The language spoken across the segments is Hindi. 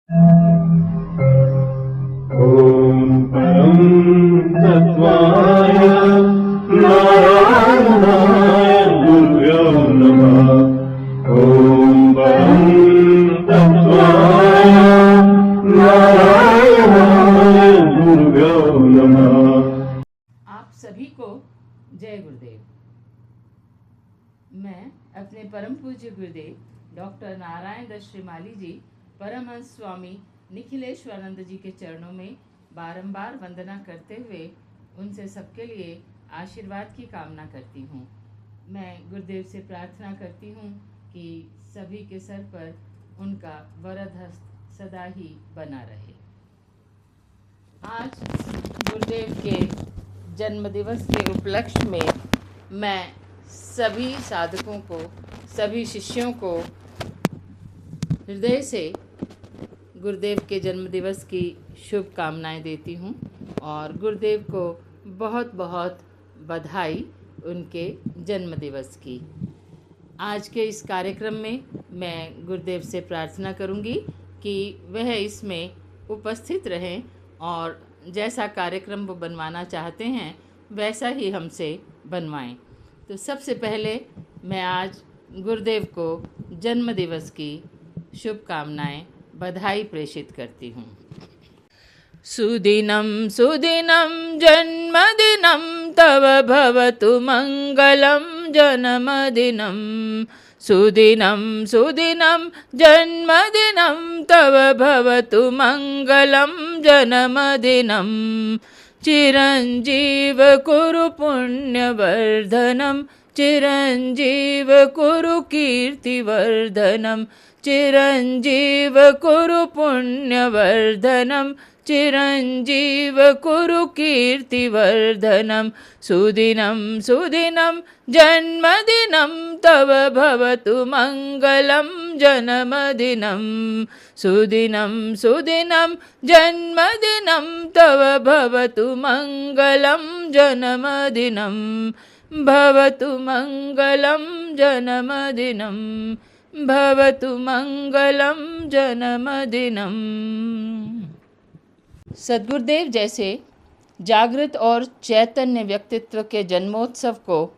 ॐ परं तत्त्वाय नारायणाय गुरुभ्यो नमः। ॐ परं तत्त्वाय नारायणाय गुरुभ्यो नमः। आप सभी को जय गुरुदेव। मैं अपने परम पूज्य गुरुदेव डॉक्टर नारायण दत्त श्रीमाली जी परमहंस स्वामी निखिलेश्वरानंद जी के चरणों में बारंबार वंदना करते हुए उनसे सबके लिए आशीर्वाद की कामना करती हूँ। मैं गुरुदेव से प्रार्थना करती हूँ कि सभी के सर पर उनका वरद हस्त सदा ही बना रहे। आज गुरुदेव के जन्मदिवस के उपलक्ष्य में मैं सभी साधकों को, सभी शिष्यों को हृदय से गुरुदेव के जन्मदिवस की शुभकामनाएं देती हूं और गुरुदेव को बहुत बहुत बधाई उनके जन्मदिवस की। आज के इस कार्यक्रम में मैं गुरुदेव से प्रार्थना करूंगी कि वह इसमें उपस्थित रहें और जैसा कार्यक्रम वो बनवाना चाहते हैं वैसा ही हमसे बनवाएं। तो सबसे पहले मैं आज गुरुदेव को जन्मदिवस की शुभकामनाएं, बधाई प्रेषित करती हूँ। सुदिनं सुदिनं जन्मदिनं तव भवतु मंगलं जन्मदिनं। सुदिनं सुदिनं जन्मदिनं तव भवतु मंगलं जन्मदिनं। चिरंजीव कुरु पुण्यवर्धनं, चिरंजीव कुरु कीर्तिवर्धनं, चिरंजीव कुरु पुण्यवर्धनं, चिरंजीव कुरु कीर्तिवर्धनं। सुदिनं सुदिनं जन्मदिनं तव भवतु मंगलं जन्मदिनं। सुदिनं सुदिनं जन्मदिनं तव भवतु मंगलं जन्मदिनं। भवतु मंगलं जन्मदिनं, भवतु मंगलं जन्मदिनं। सद्गुरुदेव जैसे जागृत और चैतन्य व्यक्तित्व के जन्मोत्सव को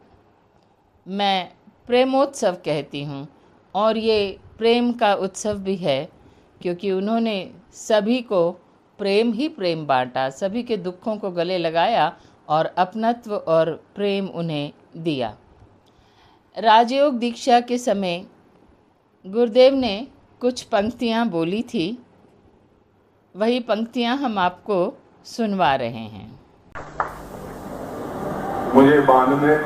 मैं प्रेमोत्सव कहती हूँ और ये प्रेम का उत्सव भी है क्योंकि उन्होंने सभी को प्रेम ही प्रेम बांटा, सभी के दुखों को गले लगाया और अपनत्व और प्रेम उन्हें दिया। राजयोग दीक्षा के समय गुरुदेव ने कुछ पंक्तियाँ बोली थी, वही पंक्तियाँ हम आपको सुनवा रहे हैं। मुझे बांधने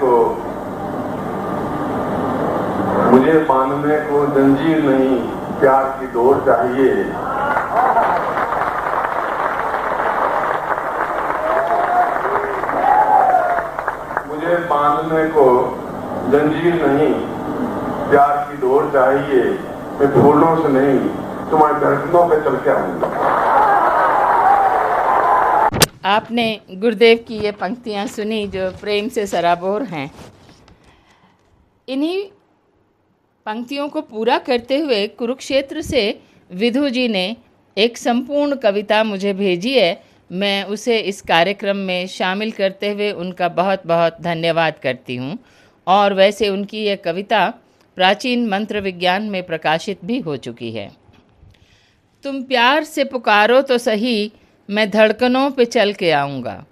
को जंजीर नहीं, प्यार की डोर चाहिए। मुझे बांधने को जंजीर नहीं, प्यार की डोर चाहिए। मैं फूलों से नहीं, तुम्हारे धड़कनों पे चल के आऊंगा। आपने गुरुदेव की ये पंक्तियाँ सुनी जो प्रेम से सराबोर हैं। इन्हीं पंक्तियों को पूरा करते हुए कुरुक्षेत्र से विधु जी ने एक संपूर्ण कविता मुझे भेजी है। मैं उसे इस कार्यक्रम में शामिल करते हुए उनका बहुत बहुत धन्यवाद करती हूँ। और वैसे उनकी यह कविता प्राचीन मंत्र विज्ञान में प्रकाशित भी हो चुकी है। तुम प्यार से पुकारो तो सही, मैं धड़कनों पे चल के आऊँगा।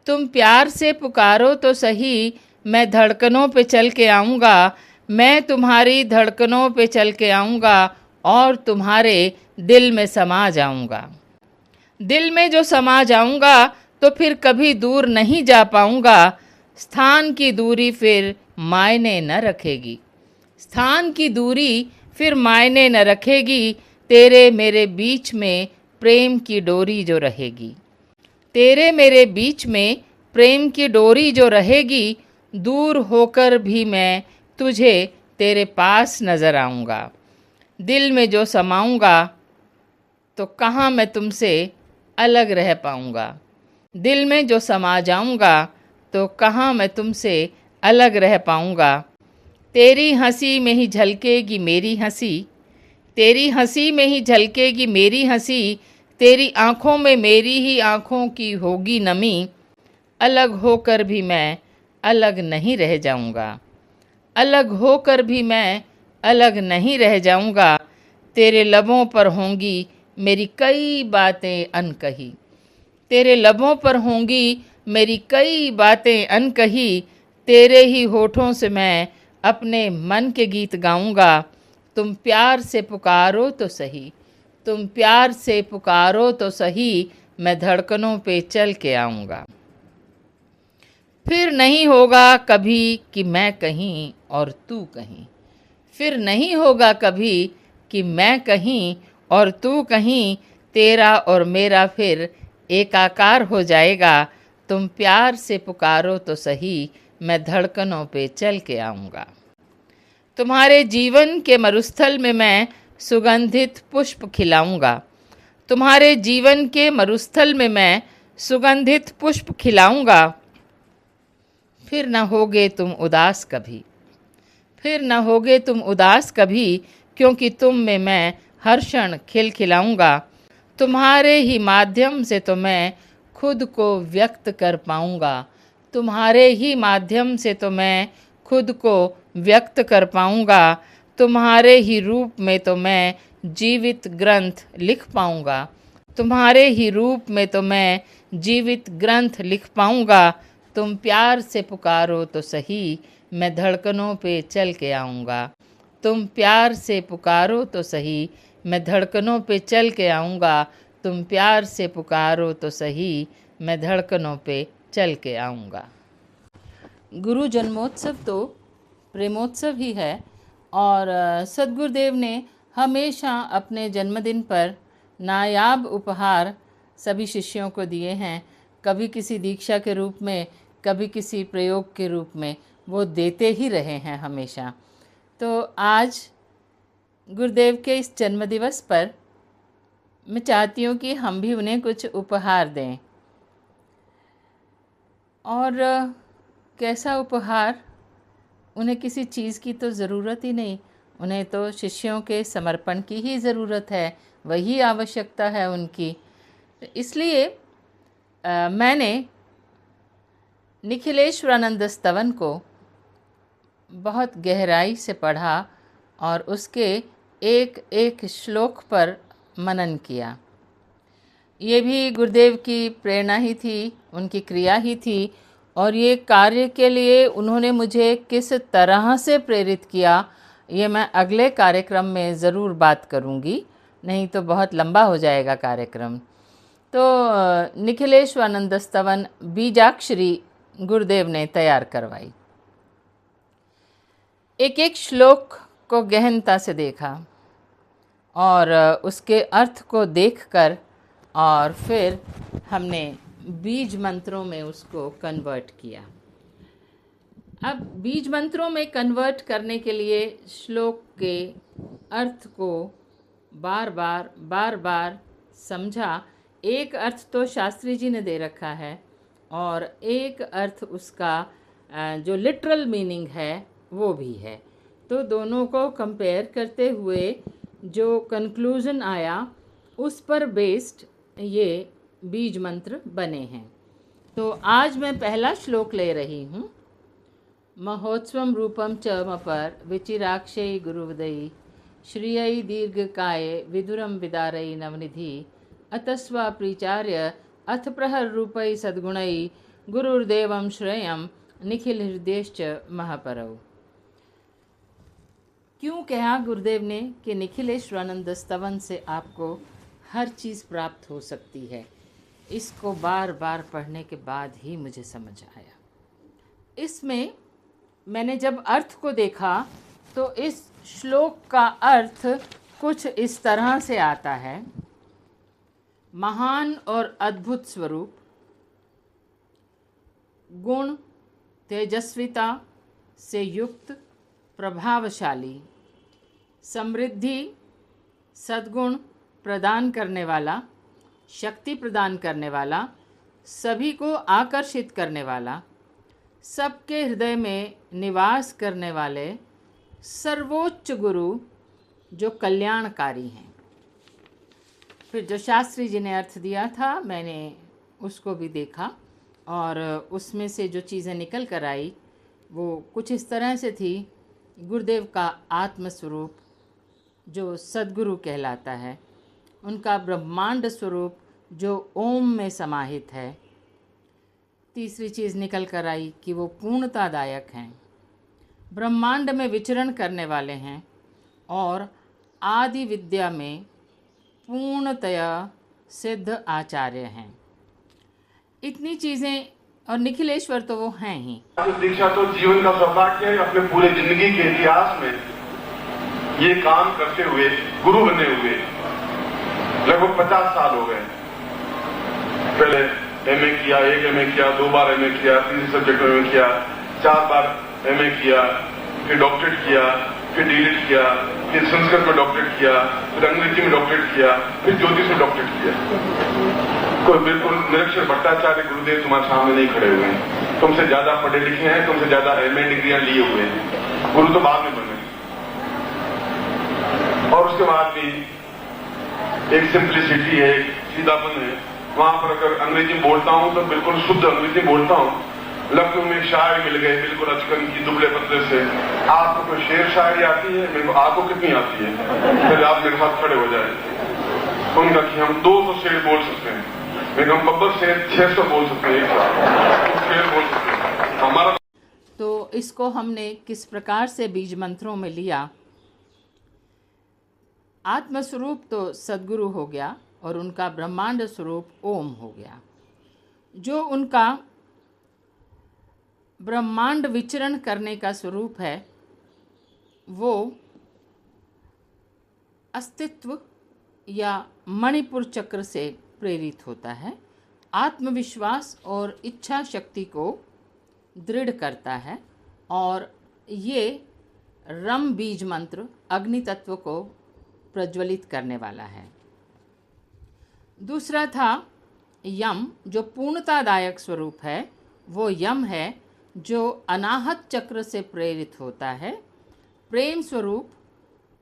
तुम प्यार से पुकारो तो सही, मैं धड़कनों पे चल के आऊँगा। मैं तुम्हारी धड़कनों पे चल के आऊँगा और तुम्हारे दिल में समा जाऊँगा। दिल में जो समा जाऊँगा तो फिर कभी दूर नहीं जा पाऊँगा। स्थान की दूरी फिर मायने न रखेगी, स्थान की दूरी फिर मायने न रखेगी। तेरे मेरे बीच में प्रेम की डोरी जो रहेगी, तेरे मेरे बीच में प्रेम की डोरी जो रहेगी। दूर होकर भी मैं तुझे तेरे पास नज़र आऊँगा। दिल में जो समाऊँगा तो कहाँ मैं तुमसे अलग रह पाऊँगा। दिल में जो समा जाऊँगा तो कहाँ मैं तुमसे अलग रह पाऊँगा। तेरी हंसी में ही झलकेगी मेरी हंसी, तेरी हंसी में ही झलकेगी मेरी हंसी, तेरी आँखों में मेरी ही आँखों की होगी नमी। अलग होकर भी मैं अलग नहीं रह जाऊंगा, अलग होकर भी मैं अलग नहीं रह जाऊंगा। तेरे लबों पर होंगी मेरी कई बातें अनकही, तेरे लबों पर होंगी मेरी कई बातें अनकही। तेरे ही होठों से मैं अपने मन के गीत गाऊंगा। तुम प्यार से पुकारो तो सही, तुम प्यार से पुकारो तो सही, मैं धड़कनों पे चल के आऊँगा। फिर नहीं होगा कभी कि मैं कहीं और तू कहीं, फिर नहीं होगा कभी कि मैं कहीं और तू कहीं। तेरा और मेरा फिर एकाकार हो जाएगा। तुम प्यार से पुकारो तो सही, मैं धड़कनों पे चल के आऊँगा। तुम्हारे जीवन के मरुस्थल में मैं सुगंधित पुष्प खिलाऊंगा, तुम्हारे जीवन के मरुस्थल में मैं सुगंधित पुष्प खिलाऊंगा। फिर न होगे तुम उदास कभी, फिर न होगे तुम उदास कभी, क्योंकि तुम में मैं हर क्षण खिलखिलाऊंगा। तुम्हारे ही माध्यम से तो मैं खुद को व्यक्त कर पाऊंगा, तुम्हारे ही माध्यम से तो मैं खुद को व्यक्त कर पाऊंगा। तुम्हारे ही रूप में तो मैं जीवित ग्रंथ लिख पाऊंगा, तुम्हारे ही रूप में तो मैं जीवित ग्रंथ लिख पाऊंगा। तुम प्यार से पुकारो तो सही, मैं धड़कनों पे चल के आऊँगा। तुम प्यार से पुकारो तो सही, मैं धड़कनों पे चल के आऊँगा। तुम प्यार से पुकारो तो सही, मैं धड़कनों पे चल के आऊँगा। गुरु जन्मोत्सव तो प्रेमोत्सव ही है और सद्गुरुदेव ने हमेशा अपने जन्मदिन पर नायाब उपहार सभी शिष्यों को दिए हैं। कभी किसी दीक्षा के रूप में, कभी किसी प्रयोग के रूप में वो देते ही रहे हैं हमेशा। तो आज गुरुदेव के इस जन्मदिवस पर मैं चाहती हूँ कि हम भी उन्हें कुछ उपहार दें। और कैसा उपहार? उन्हें किसी चीज़ की तो ज़रूरत ही नहीं, उन्हें तो शिष्यों के समर्पण की ही ज़रूरत है, वही आवश्यकता है उनकी। इसलिए मैंने निखिलेश्वरानंद स्तवन को बहुत गहराई से पढ़ा और उसके एक एक श्लोक पर मनन किया। ये भी गुरुदेव की प्रेरणा ही थी, उनकी क्रिया ही थी। और ये कार्य के लिए उन्होंने मुझे किस तरह से प्रेरित किया, ये मैं अगले कार्यक्रम में ज़रूर बात करूँगी, नहीं तो बहुत लंबा हो जाएगा कार्यक्रम। तो निखिलेश्वरानंद स्तवन बीजाक्षरी गुरुदेव ने तैयार करवाई। एक एक श्लोक को गहनता से देखा और उसके अर्थ को देखकर और फिर हमने बीज मंत्रों में उसको कन्वर्ट किया। अब बीज मंत्रों में कन्वर्ट करने के लिए श्लोक के अर्थ को बार बार समझा। एक अर्थ तो शास्त्री जी ने दे रखा है और एक अर्थ उसका जो लिटरल मीनिंग है वो भी है। तो दोनों को कंपेयर करते हुए जो कंक्लूज़न आया उस पर बेस्ड ये बीज मंत्र बने हैं। तो आज मैं पहला श्लोक ले रही हूँ। महोत्सवम रूपम च मपर विचिराक्षय गुरुवदयी श्रियै दीर्घकाय विदुरम विदारयी नवनिधि अतस्वा प्रीचार्य अथ प्रहर रूपै सद्गुणै गुरुर्देवं श्रेयं निखिल हृदयश्च महापरौ। क्यों कहा गुरुदेव ने कि निखिलेश्वरानंद स्तवन से आपको हर चीज़ प्राप्त हो सकती है, इसको बार बार पढ़ने के बाद ही मुझे समझ आया। इसमें मैंने जब अर्थ को देखा तो इस श्लोक का अर्थ कुछ इस तरह से आता है। महान और अद्भुत स्वरूप, गुण तेजस्विता से युक्त, प्रभावशाली, समृद्धि, सद्गुण प्रदान करने वाला, शक्ति प्रदान करने वाला, सभी को आकर्षित करने वाला, सबके हृदय में निवास करने वाले सर्वोच्च गुरु जो कल्याणकारी हैं। फिर जो शास्त्री जी ने अर्थ दिया था मैंने उसको भी देखा और उसमें से जो चीज़ें निकल कर आई वो कुछ इस तरह से थी। गुरुदेव का आत्मस्वरूप जो सद्गुरु कहलाता है, उनका ब्रह्मांड स्वरूप जो ओम में समाहित है। तीसरी चीज़ निकल कर आई कि वो पूर्णतादायक हैं, ब्रह्मांड में विचरण करने वाले हैं और आदि विद्या में पूर्णतया सिद्ध आचार्य हैं। इतनी चीज़ें, और निखिलेश्वर तो वो हैं ही। दीक्षा तो जीवन का सौभाग्य है। अपने पूरे जिंदगी के इतिहास में ये काम करते हुए गुरु बने हुए लगभग 50 साल हो गए। पहले एमए किया, 1 एमए किया, 2 बार एमए किया, 3 सब्जेक्ट में एमए किया, 4 बार एमए किया, फिर डॉक्टरेट किया, फिर डीलिट किया, फिर संस्कृत में डॉक्टरेट किया, फिर अंग्रेजी में डॉक्टरेट किया, फिर ज्योतिष में डॉक्टरेट किया। कोई बिल्कुल निरक्षर भट्टाचार्य गुरुदेव तुम्हारे सामने नहीं खड़े हुए हैं। तुमसे ज्यादा पढ़े लिखे हैं, तुमसे ज्यादा एमए डिग्रियां लिए हुए हैं। गुरु तो बाद में बने। और उसके बाद भी एक सिंप्लिसिटी है, एक सीधापन है। वहां पर अगर अंग्रेजी बोलता हूं तो बिल्कुल शुद्ध अंग्रेजी बोलता हूं। लखनऊ में शायर मिल गए बिल्कुल अचकन की दुबले पतले से। आपको कोई शेर शायरी आती है? मेरे को आपको कितनी आती है? फिर आप मेरे साथ खड़े हो जाए। उनका कि हम 200 शेर बोल सकते हैं, मेरे हम बब्बर शेर 600 बोल सकते हैं, 100 शेर बोल सकते हैं हमारा। तो इसको हमने किस प्रकार से बीज मंत्रों में लिया। आत्मस्वरूप तो सद्गुरु हो गया और उनका ब्रह्मांड स्वरूप ओम हो गया। जो उनका ब्रह्मांड विचरण करने का स्वरूप है वो अस्तित्व या मणिपुर चक्र से प्रेरित होता है। आत्मविश्वास और इच्छा शक्ति को दृढ़ करता है और ये रम बीज मंत्र अग्नि तत्व को प्रज्वलित करने वाला है। दूसरा था यम, जो पूर्णतादायक स्वरूप है। वो यम है जो अनाहत चक्र से प्रेरित होता है, प्रेम स्वरूप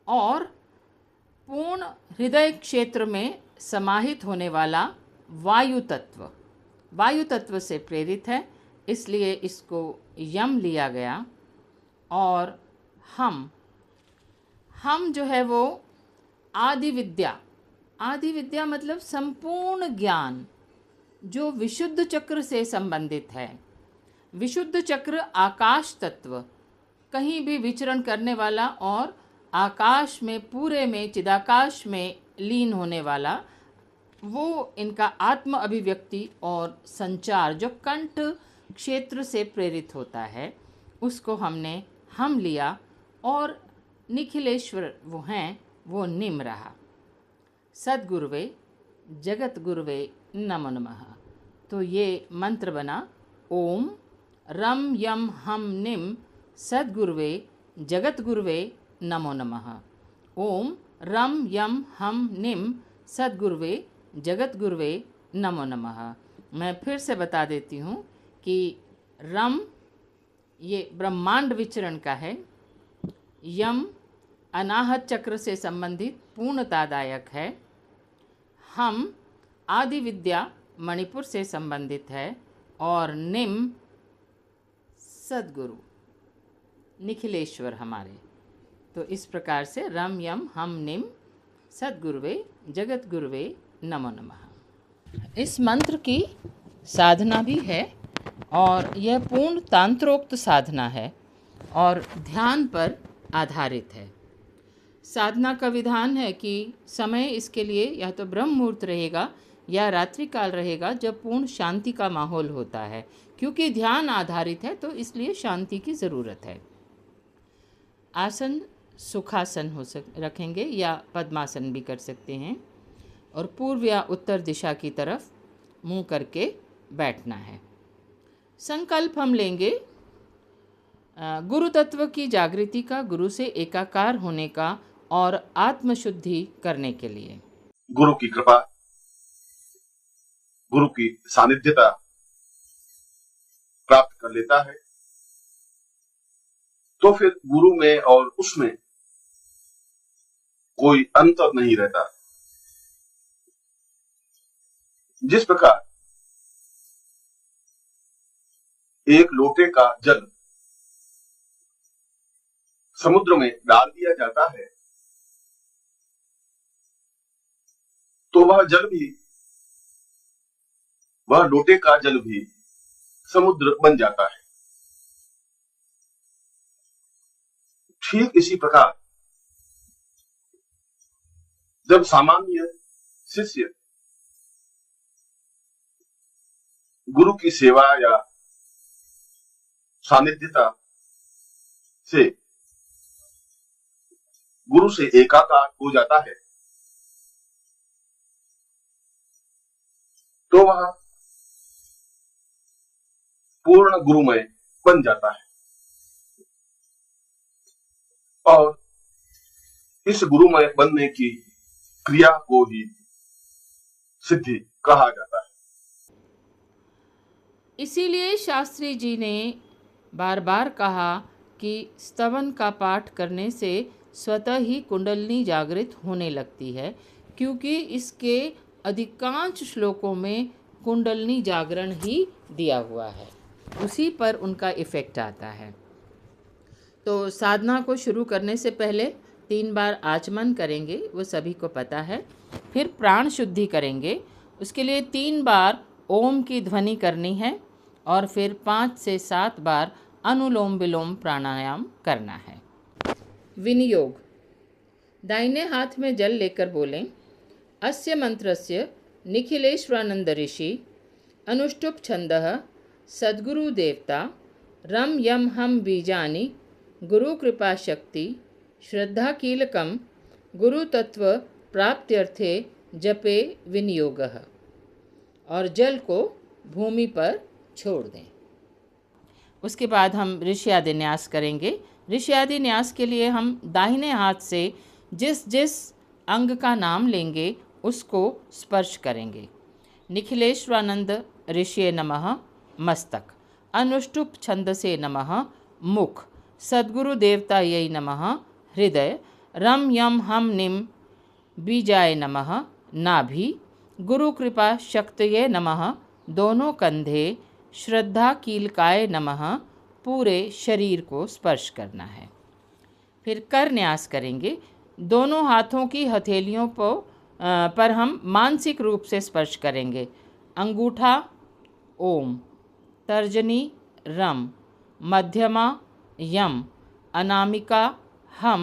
और पूर्ण हृदय क्षेत्र में समाहित होने वाला वायु तत्व। वायु तत्व से प्रेरित है, इसलिए इसको यम लिया गया। और हम जो है वो आदि विद्या। आदि विद्या मतलब संपूर्ण ज्ञान जो विशुद्ध चक्र से संबंधित है। विशुद्ध चक्र आकाश तत्व, कहीं भी विचरण करने वाला और आकाश में पूरे में चिदाकाश में लीन होने वाला, वो इनका आत्म अभिव्यक्ति और संचार जो कंठ क्षेत्र से प्रेरित होता है उसको हमने हम लिया। और निखिलेश्वर वो हैं, वो निम रहा। सद्गुरुवे जगत गुरुवे नमो नमः। तो ये मंत्र बना ओम रम यम हम निम सद्गुरुवे जगत गुरुवे नमो नमः। ओम रम यम हम निम सद्गुरुवे जगत गुरुवे नमो नमः। मैं फिर से बता देती हूँ कि रम ये ब्रह्मांड विचरण का है, यम अनाहत चक्र से संबंधित पूर्णतादायक है, हम आदि विद्या मणिपुर से संबंधित है और निम सद्गुरु निखिलेश्वर हमारे। तो इस प्रकार से रम यम हम निम सद्गुरुवे जगत गुरुवे नमो नमः। इस मंत्र की साधना भी है और यह पूर्ण तांत्रोक्त साधना है और ध्यान पर आधारित है। साधना का विधान है कि समय इसके लिए या तो ब्रह्म मुहूर्त रहेगा या रात्रि काल रहेगा जब पूर्ण शांति का माहौल होता है। क्योंकि ध्यान आधारित है तो इसलिए शांति की ज़रूरत है। आसन सुखासन रखेंगे या पद्मासन भी कर सकते हैं और पूर्व या उत्तर दिशा की तरफ मुंह करके बैठना है। संकल्प हम लेंगे गुरु तत्व की जागृति का, गुरु से एकाकार होने का और आत्मशुद्धि करने के लिए। गुरु की कृपा, गुरु की सानिध्यता प्राप्त कर लेता है तो फिर गुरु में और उसमें कोई अंतर नहीं रहता। जिस प्रकार एक लोटे का जल समुद्र में डाल दिया जाता है तो वह लोटे का जल भी समुद्र बन जाता है। ठीक इसी प्रकार जब सामान्य शिष्य गुरु की सेवा या सानिध्यता से गुरु से एकाकार हो जाता है तो वह पूर्ण गुरुमय बन जाता है और इस गुरुमय बनने की क्रिया को ही सिद्धि कहा जाता है। इसीलिए शास्त्री जी ने बार बार कहा कि स्तवन का पाठ करने से स्वतः ही कुंडलिनी जागृत होने लगती है, क्योंकि इसके अधिकांश श्लोकों में कुंडलिनी जागरण ही दिया हुआ है, उसी पर उनका इफ़ेक्ट आता है। तो साधना को शुरू करने से पहले 3 बार आचमन करेंगे, वो सभी को पता है। फिर प्राण शुद्धि करेंगे, उसके लिए 3 बार ओम की ध्वनि करनी है और फिर 5 से 7 बार अनुलोम विलोम प्राणायाम करना है। विनियोग। दाहिने हाथ में जल लेकर बोलें, अस्य मंत्रस्य निखिलेश्वरानंद ऋषि अनुष्टुप छंदः सद्गुरु देवता रम यम हम बीजानि गुरु कृपा शक्ति श्रद्धा कीलकम गुरु तत्व प्राप्त्यर्थे जपे विनियोगः। और जल को भूमि पर छोड़ दें। उसके बाद हम ऋष्यादि न्यास करेंगे। ऋष्यादि न्यास के लिए हम दाहिने हाथ से जिस जिस अंग का नाम लेंगे उसको स्पर्श करेंगे। निखिलेश्वरानंद ऋषिये नमः मस्तक, अनुष्टुप छंदसे नमः मुख, सद्गुरु देवतायै नमः हृदय, रम यम हम निम बीजाय नमः नाभि, गुरु कृपा शक्तये नमः दोनों कंधे, श्रद्धा कीलकाय नमः पूरे शरीर को स्पर्श करना है। फिर कर न्यास करेंगे। दोनों हाथों की हथेलियों पर हम मानसिक रूप से स्पर्श करेंगे। अंगूठा ओम, तर्जनी रम, मध्यमा यम, अनामिका हम,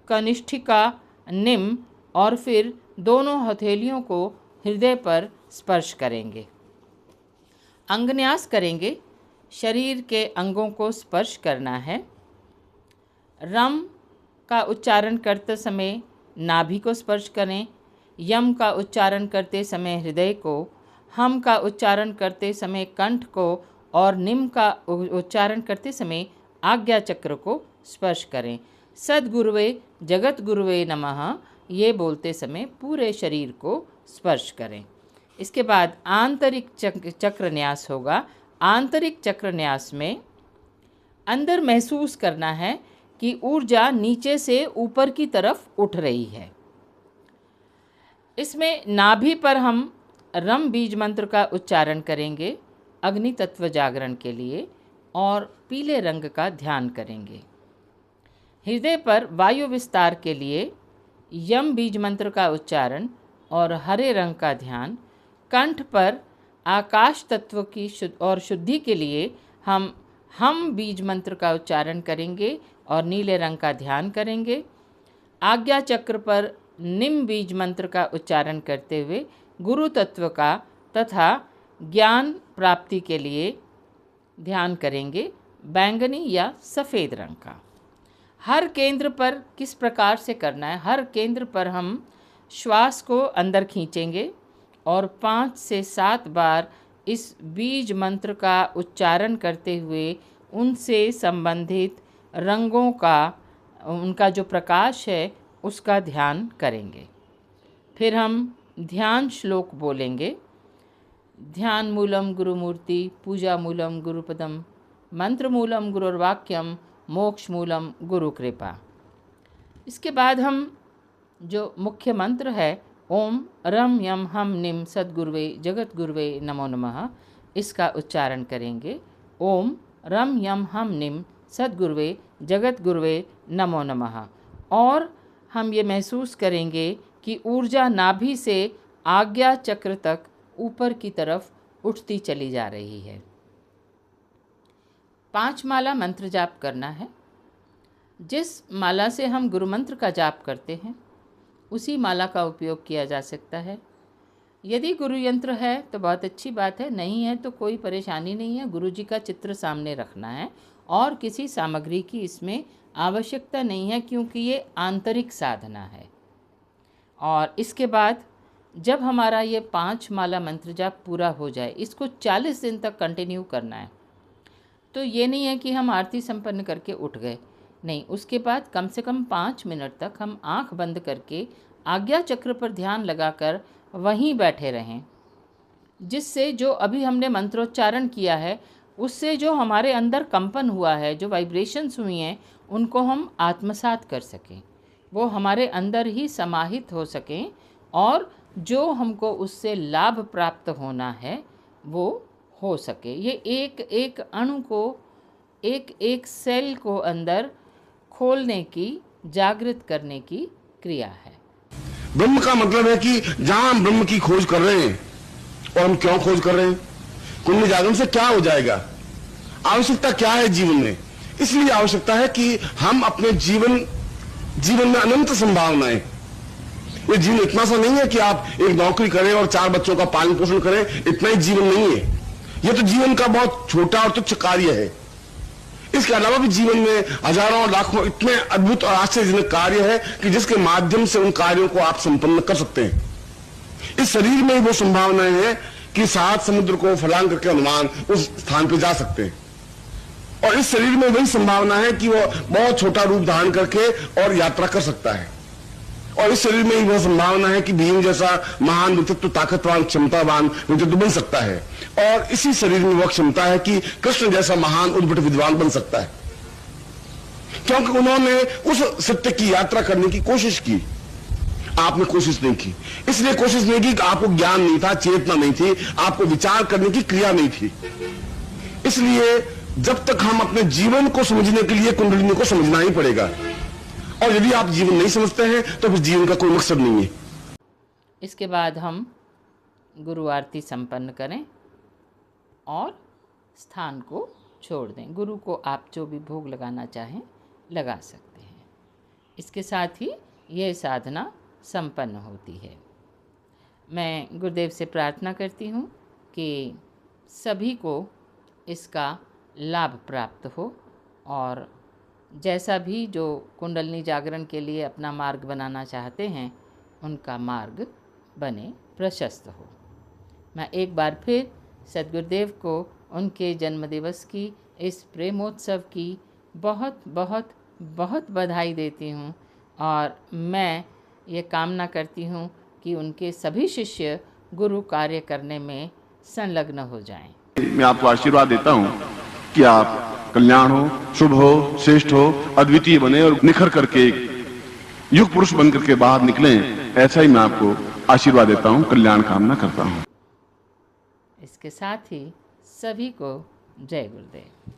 कनिष्ठिका निम और फिर दोनों हथेलियों को हृदय पर स्पर्श करेंगे। अंगन्यास करेंगे। शरीर के अंगों को स्पर्श करना है। रम का उच्चारण करते समय नाभि को स्पर्श करें, यम का उच्चारण करते समय हृदय को, हम का उच्चारण करते समय कंठ को और निम का उच्चारण करते समय आज्ञा चक्र को स्पर्श करें। सद्गुरुवे जगत गुरुवे नमः ये बोलते समय पूरे शरीर को स्पर्श करें। इसके बाद आंतरिक चक्र न्यास होगा। आंतरिक चक्र न्यास में अंदर महसूस करना है कि ऊर्जा नीचे से ऊपर की तरफ उठ रही है। इसमें नाभि पर हम रम बीज मंत्र का उच्चारण करेंगे अग्नि तत्व जागरण के लिए और पीले रंग का ध्यान करेंगे। हृदय पर वायु विस्तार के लिए यम बीज मंत्र का उच्चारण और हरे रंग का ध्यान। कंठ पर आकाश तत्व की शुद्धि के लिए हम बीज मंत्र का उच्चारण करेंगे और नीले रंग का ध्यान करेंगे। आज्ञा चक्र पर निम बीज मंत्र का उच्चारण करते हुए गुरु तत्व का तथा ज्ञान प्राप्ति के लिए ध्यान करेंगे बैंगनी या सफ़ेद रंग का। हर केंद्र पर किस प्रकार से करना है, हर केंद्र पर हम श्वास को अंदर खींचेंगे और 5 से 7 बार इस बीज मंत्र का उच्चारण करते हुए उनसे संबंधित रंगों का, उनका जो प्रकाश है उसका ध्यान करेंगे। फिर हम ध्यान श्लोक बोलेंगे। ध्यान मूलम गुरुमूर्ति, पूजा मूलम गुरुपदम, मंत्र मूलम गुरुर्वाक्यम, मोक्ष मूलम गुरु कृपा। इसके बाद हम जो मुख्य मंत्र है ओम रम यम हम निम सद्गुरुवे जगत गुरुवे नमो नमः, इसका उच्चारण करेंगे। ओम रम यम हम निम सद्गुरुवे जगत गुरुवे नमो नमः। और हम ये महसूस करेंगे कि ऊर्जा नाभि से आज्ञा चक्र तक ऊपर की तरफ उठती चली जा रही है। 5 माला मंत्र जाप करना है। जिस माला से हम गुरु मंत्र का जाप करते हैं उसी माला का उपयोग किया जा सकता है। यदि गुरु यंत्र है तो बहुत अच्छी बात है, नहीं है तो कोई परेशानी नहीं है। गुरु जी का चित्र सामने रखना है और किसी सामग्री की इसमें आवश्यकता नहीं है, क्योंकि ये आंतरिक साधना है। और इसके बाद जब हमारा ये 5 माला मंत्र जाप पूरा हो जाए, इसको 40 दिन तक कंटिन्यू करना है। तो ये नहीं है कि हम आरती संपन्न करके उठ गए, नहीं, उसके बाद कम से कम 5 मिनट तक हम आंख बंद करके आज्ञा चक्र पर ध्यान लगाकर वहीं बैठे रहें, जिससे जो अभी हमने मंत्रोच्चारण किया है उससे जो हमारे अंदर कंपन हुआ है, जो वाइब्रेशंस हुई हैं, उनको हम आत्मसात कर सकें, वो हमारे अंदर ही समाहित हो सकें और जो हमको उससे लाभ प्राप्त होना है वो हो सके। ये एक एक अणु को, एक एक सेल को अंदर खोलने की, जागृत करने की क्रिया है। ब्रह्म का मतलब है कि जहां हम ब्रह्म की खोज कर रहे हैं, और हम क्यों खोज कर रहे हैं, कुंडली जागरण से क्या हो जाएगा, आवश्यकता क्या है जीवन में। इसलिए आवश्यकता है कि हम अपने जीवन में अनंत संभावनाएं, ये जीवन इतना सा नहीं है कि आप एक नौकरी करें और 4 बच्चों का पालन पोषण करें, इतना ही जीवन नहीं है। यह तो जीवन का बहुत छोटा और तुच्छ कार्य है। इसके अलावा भी जीवन में हजारों और लाखों इतने अद्भुत और आश्चर्यजनक कार्य है कि जिसके माध्यम से उन कार्यों को आप संपन्न कर सकते हैं। इस शरीर में वो संभावनाएं हैं कि 7 समुद्र को फलांग करके हनुमान उस स्थान पर जा सकते हैं, और इस शरीर में वही संभावना है कि वो बहुत छोटा रूप धारण करके और यात्रा कर सकता है, और इस शरीर में ही वह संभावना है कि भीम जैसा महान व्यक्तित्व, ताकतवान, क्षमतावान व्यक्तित्व बन सकता है, और इसी शरीर में वह क्षमता है कि कृष्ण जैसा महान उद्भट विद्वान बन सकता है, क्योंकि उन्होंने उस सत्य की यात्रा करने की कोशिश की। आपने कोशिश नहीं की, इसलिए कोशिश नहीं की कि आपको ज्ञान नहीं था, चेतना नहीं थी, आपको विचार करने की क्रिया नहीं थी। इसलिए जब तक हम अपने जीवन को समझने के लिए कुंडलिनी को समझना ही पड़ेगा, और यदि आप जीवन नहीं समझते हैं तो फिर जीवन का कोई मकसद नहीं है। इसके बाद हम गुरु आरती संपन्न करें और स्थान को छोड़ दें। गुरु को आप जो भी भोग लगाना चाहें लगा सकते हैं। इसके साथ ही यह साधना संपन्न होती है। मैं गुरुदेव से प्रार्थना करती हूँ कि सभी को इसका लाभ प्राप्त हो, और जैसा भी जो कुंडलिनी जागरण के लिए अपना मार्ग बनाना चाहते हैं उनका मार्ग बने, प्रशस्त हो। मैं एक बार फिर सद्गुरुदेव को उनके जन्मदिवस की इस प्रेमोत्सव की बहुत बहुत बहुत बधाई देती हूँ, और मैं ये कामना करती हूँ कि उनके सभी शिष्य गुरु कार्य करने में संलग्न हो जाएं। मैं आपको आशीर्वाद देता हूँ कि आप कल्याण हो, शुभ हो, श्रेष्ठ हो, अद्वितीय बने और निखर करके एक युग पुरुष बन करके बाहर निकलें, ऐसा ही मैं आपको आशीर्वाद देता हूँ, कल्याण कामना करता हूँ। इसके साथ ही सभी को जय गुरुदेव।